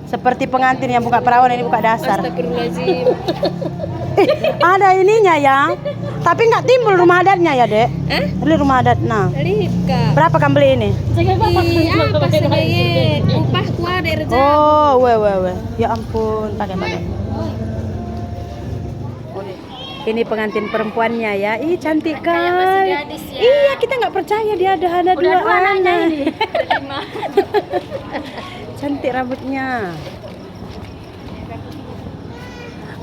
Seperti pengantin yang buka perawan, ini buka dasar. Astagfirullahaladzim. Ada ininya ya. Tapi nggak timbul rumah adatnya ya, Dek? Beli rumah adat. Nah. Lihat kak. Berapa kan beli ini? Iya, pas sebagai upah kuah dari rezeki. Oh, weh. Ya ampun, pakai. Ini pengantin perempuannya ya. Ih, cantik Kayak masih kali. gadis ya. Iya, kita nggak percaya dia ada dua anaknya ini. Cantik rambutnya.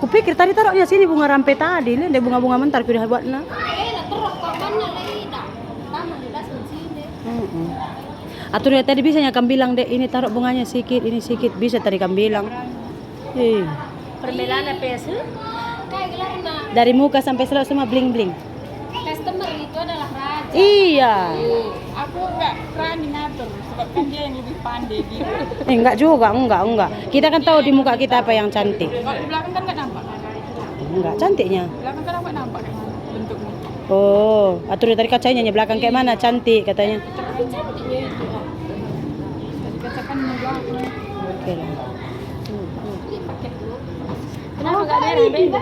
Kupikir tadi taruhnya sini bunga rampe tadi. Lihat deh bunga-bunga mentar kudah buat na. Atau dia tadi bisa kan bilang deh ini taruh bunganya sedikit, ini sedikit bisa tadi kan bilang. Permelan apa ya sih? Kayak gelarna. Dari muka sampai selok semua bling bling. Customer itu adalah raja. Iya. Aku nggak berani ngatur, sebab kan dia yang lebih pandai gitu. Enggak juga, enggak. Kita kan tahu di muka kita apa yang cantik. Kalau di belakang kan nggak nampak. Enggak cantiknya. Di belakang kan nggak nampak kayak mana bentuknya. Oh, atur tadi kacanya belakang kayak mana cantik katanya. Cantiknya itu. Tadi katakan di belakang. Oke lah. Kenapa nggak ada yang beda?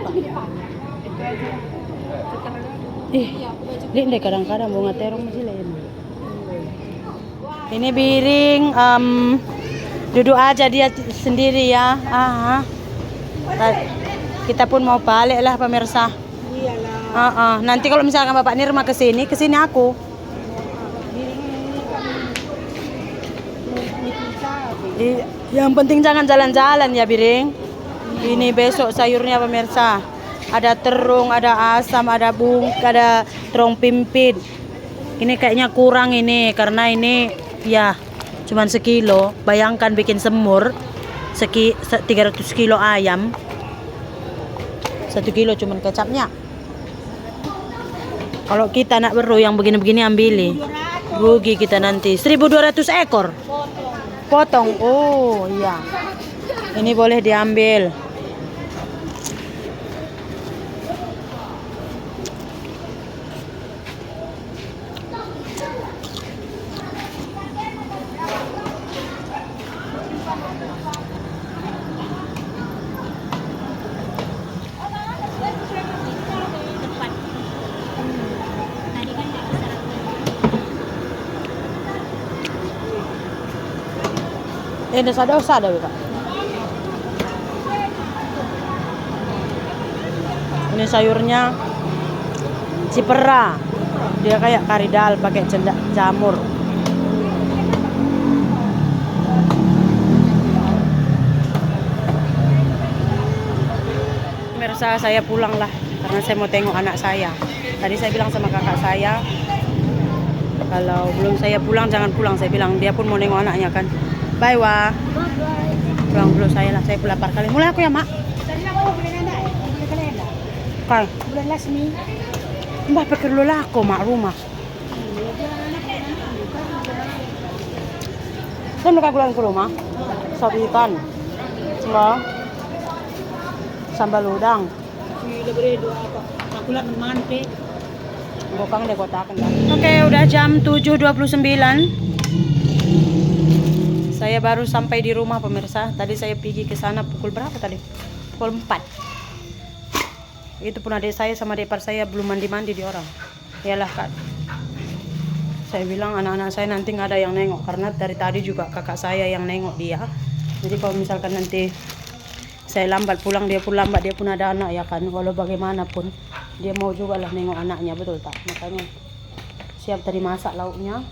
Lihat deh kadang-kadang bunga terong masih lain. Ini Biring, duduk aja dia sendiri ya. Kita pun mau balik lah pemirsa. Iyalah. Nanti kalau misalkan Bapak Nirma kesini aku. Yang penting jangan jalan-jalan ya Biring. Ini besok sayurnya pemirsa. Ada terung, ada asam, ada ada terung pimpin. Ini kayaknya kurang ini karena ini ya cuman sekilo. Bayangkan bikin semur 300 kilo ayam. 1 kilo cuman kecapnya. Kalau kita nak beru yang begini-begini ambilin. Rugi kita nanti. 1.200 ekor. Potong. Oh iya. Ini boleh diambil. Ini dosa ada Kak. Ini sayurnya cipera. Dia kayak karidal pakai jamur. Pemirsa, saya pulang lah karena saya mau tengok anak saya. Tadi saya bilang sama kakak saya kalau belum saya pulang jangan pulang. Saya bilang dia pun mau nengok anaknya kan. Bye Wah. Pulang dulu saya lah, saya pun lapar kali. Mulai aku ya Mak. Tadi aku beli nanda, beli kalenda. Kai. Bulan Lasmi. Mbah pikir dulu lah aku Mak rumah. Saya mereka pulang ke rumah. Sop ikan. Enggak. Sambal udang. Udah beri dua apa? Aku lah mante. Bokang deh kotakan. Oke, udah jam 7.29. Saya baru sampai di rumah pemirsa. Tadi saya pergi ke sana pukul berapa tadi? Pukul 4. Itu pun adik saya sama adik ipar saya belum mandi-mandi di orang. Yalah Kak. Saya bilang anak-anak saya nanti nggak ada yang nengok karena dari tadi juga kakak saya yang nengok dia. Jadi kalau misalkan nanti saya lambat pulang, dia pun lambat, dia pun ada anak ya kan. Walau bagaimanapun dia mau juga lah nengok anaknya, betul tak? Makanya siap tadi masak lauknya.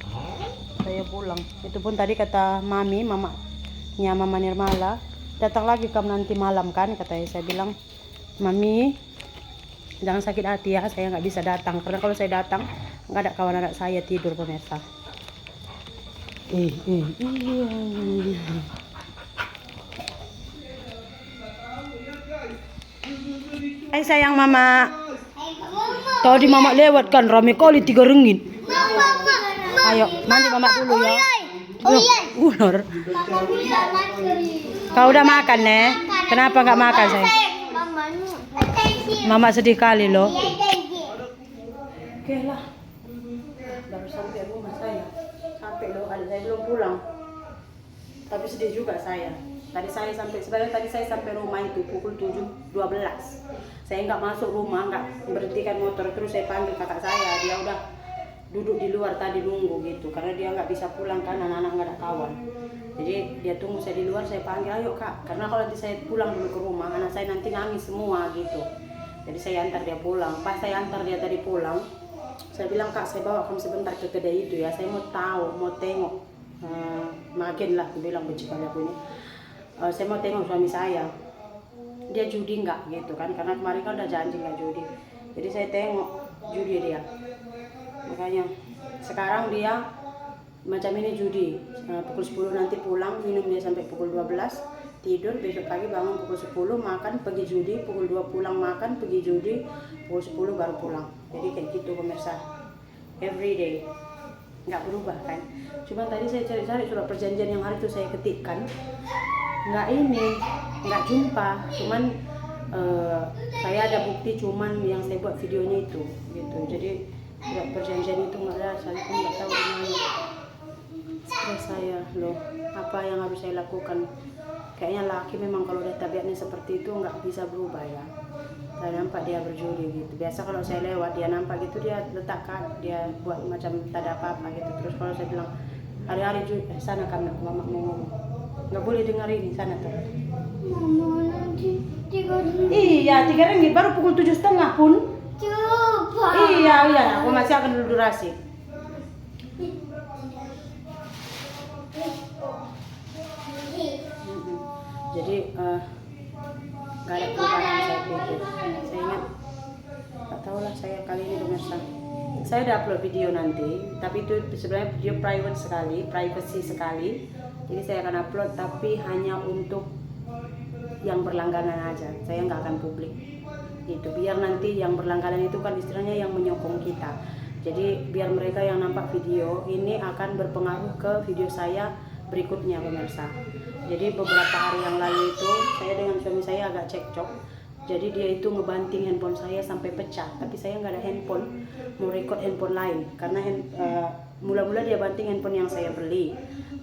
Saya pulang. Itu pun tadi kata mamanya Mama Nirmala, datang lagi kamu nanti malam kan katanya. Saya bilang, Mami jangan sakit hati ya, saya nggak bisa datang karena kalau saya datang nggak ada kawan anak saya tidur pemirsa. Hai sayang Mama. Tadi Mama lewat kan rame kali 3 ringgit. Ayo, mandi Mama dulu ya. Ular. Kau udah makan, Nek? Kenapa nggak makan, sayang? Mama sedih kali loh. Oke lah. Baru sampai rumah saya. Capek loh, adik saya belum pulang. Tapi sedih juga saya. Sebenarnya tadi saya sampai rumah itu pukul 7.12. Saya nggak masuk rumah, nggak berhentikan motor, terus saya panggil kakak saya, dia udah duduk di luar tadi nunggu gitu, karena dia nggak bisa pulang kan, anak-anak nggak ada kawan. Jadi dia tunggu saya di luar, saya panggil, ayo kak, karena kalau nanti saya pulang dulu ke rumah, anak saya nanti nangis semua gitu. Jadi saya antar dia pulang. Pas saya antar dia tadi pulang, saya bilang, kak, saya bawa kamu sebentar ke kedai itu ya, saya mau tahu, mau tengok makin lah, aku bilang benci kali aku ini. Saya mau tengok suami saya, dia judi nggak gitu kan, karena kemarin kan udah janji nggak judi. Jadi saya tengok judi dia, makanya sekarang dia macam ini judi. Pukul 10 nanti pulang, minum dia sampai pukul 12, tidur, besok pagi bangun pukul 10, makan, pergi judi, pukul 2 pulang makan, pergi judi, pukul 10 baru pulang. Jadi kayak gitu pemirsa, every day, nggak berubah kan. Cuman tadi saya cari-cari surat perjanjian yang hari itu saya ketikkan, nggak jumpa. Cuman saya ada bukti, cuman yang saya buat videonya itu gitu. Jadi surat perjanjian itu nggak ada, saya pun nggak tahu gimana. Stres saya loh, apa yang harus saya lakukan? Kayaknya laki memang kalau udah tabiatnya seperti itu nggak bisa berubah ya. Saya nampak dia berjudi gitu. Biasa kalau saya lewat dia nampak gitu, dia letakkan, dia buat macam tak ada apa-apa gitu. Terus kalau saya bilang hari-hari judi, sana kan mama mau ngomong, nggak boleh dengar ini, sana tuh. Iya, 3 ringgit baru pukul 7.30 pun. Coba. Iya, aku masih akan dulu durasi. Jadi nggak ada perubahan saya pikir. Saya ingat, nggak tahu lah saya kali ini pemirsa. Saya udah upload video nanti, tapi itu sebenarnya video private sekali, privacy sekali. Jadi saya akan upload, tapi hanya untuk yang berlangganan aja. Saya nggak akan publik. Itu biar nanti yang berlangganan itu kan istilahnya yang menyokong kita. Jadi biar mereka yang nampak video ini akan berpengaruh ke video saya berikutnya pemirsa. Jadi beberapa hari yang lalu itu saya dengan suami saya agak cekcok. Jadi dia itu ngebanting handphone saya sampai pecah, tapi saya nggak ada handphone, mau record handphone lain karena mula-mula dia banting handphone yang saya beli,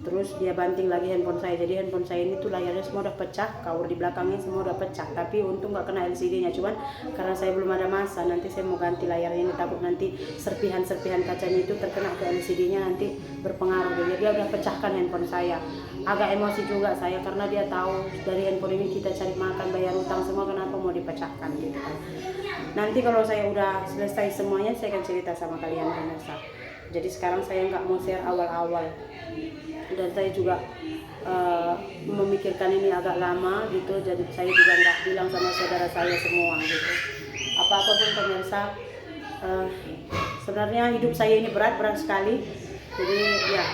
terus dia banting lagi handphone saya. Jadi handphone saya ini tuh layarnya semua udah pecah, cover di belakangnya semua udah pecah, tapi untung nggak kena LCD-nya. Cuman karena saya belum ada masa, nanti saya mau ganti layarnya ini, takut nanti serpihan-serpihan kacanya itu terkena ke LCD-nya, nanti berpengaruh. Jadi dia udah pecahkan handphone saya. Agak emosi juga saya karena dia tahu dari handphone ini kita cari makan, bayar utang semua, kenapa mau dipecahkan gitu kan. Nanti kalau saya udah selesai semuanya saya akan cerita sama kalian pemirsa. Jadi sekarang saya nggak mau share awal-awal, dan saya juga memikirkan ini agak lama gitu. Jadi saya juga nggak bilang sama saudara saya semua gitu. Apa-apa pun pemirsa, sebenarnya hidup saya ini berat sekali. Jadi ya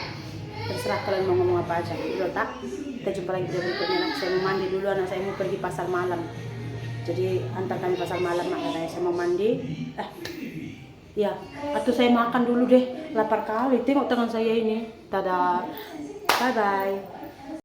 terserah kalian mau ngomong apa aja. Udah tak, kita jumpa lagi di video berikutnya. Saya mau mandi dulu, anak saya mau pergi pasar malam. Jadi antar kami pasar malam, katanya saya mau mandi. Ya, atau saya makan dulu deh, lapar kali. Tengok tangan saya ini. Tada, bye bye.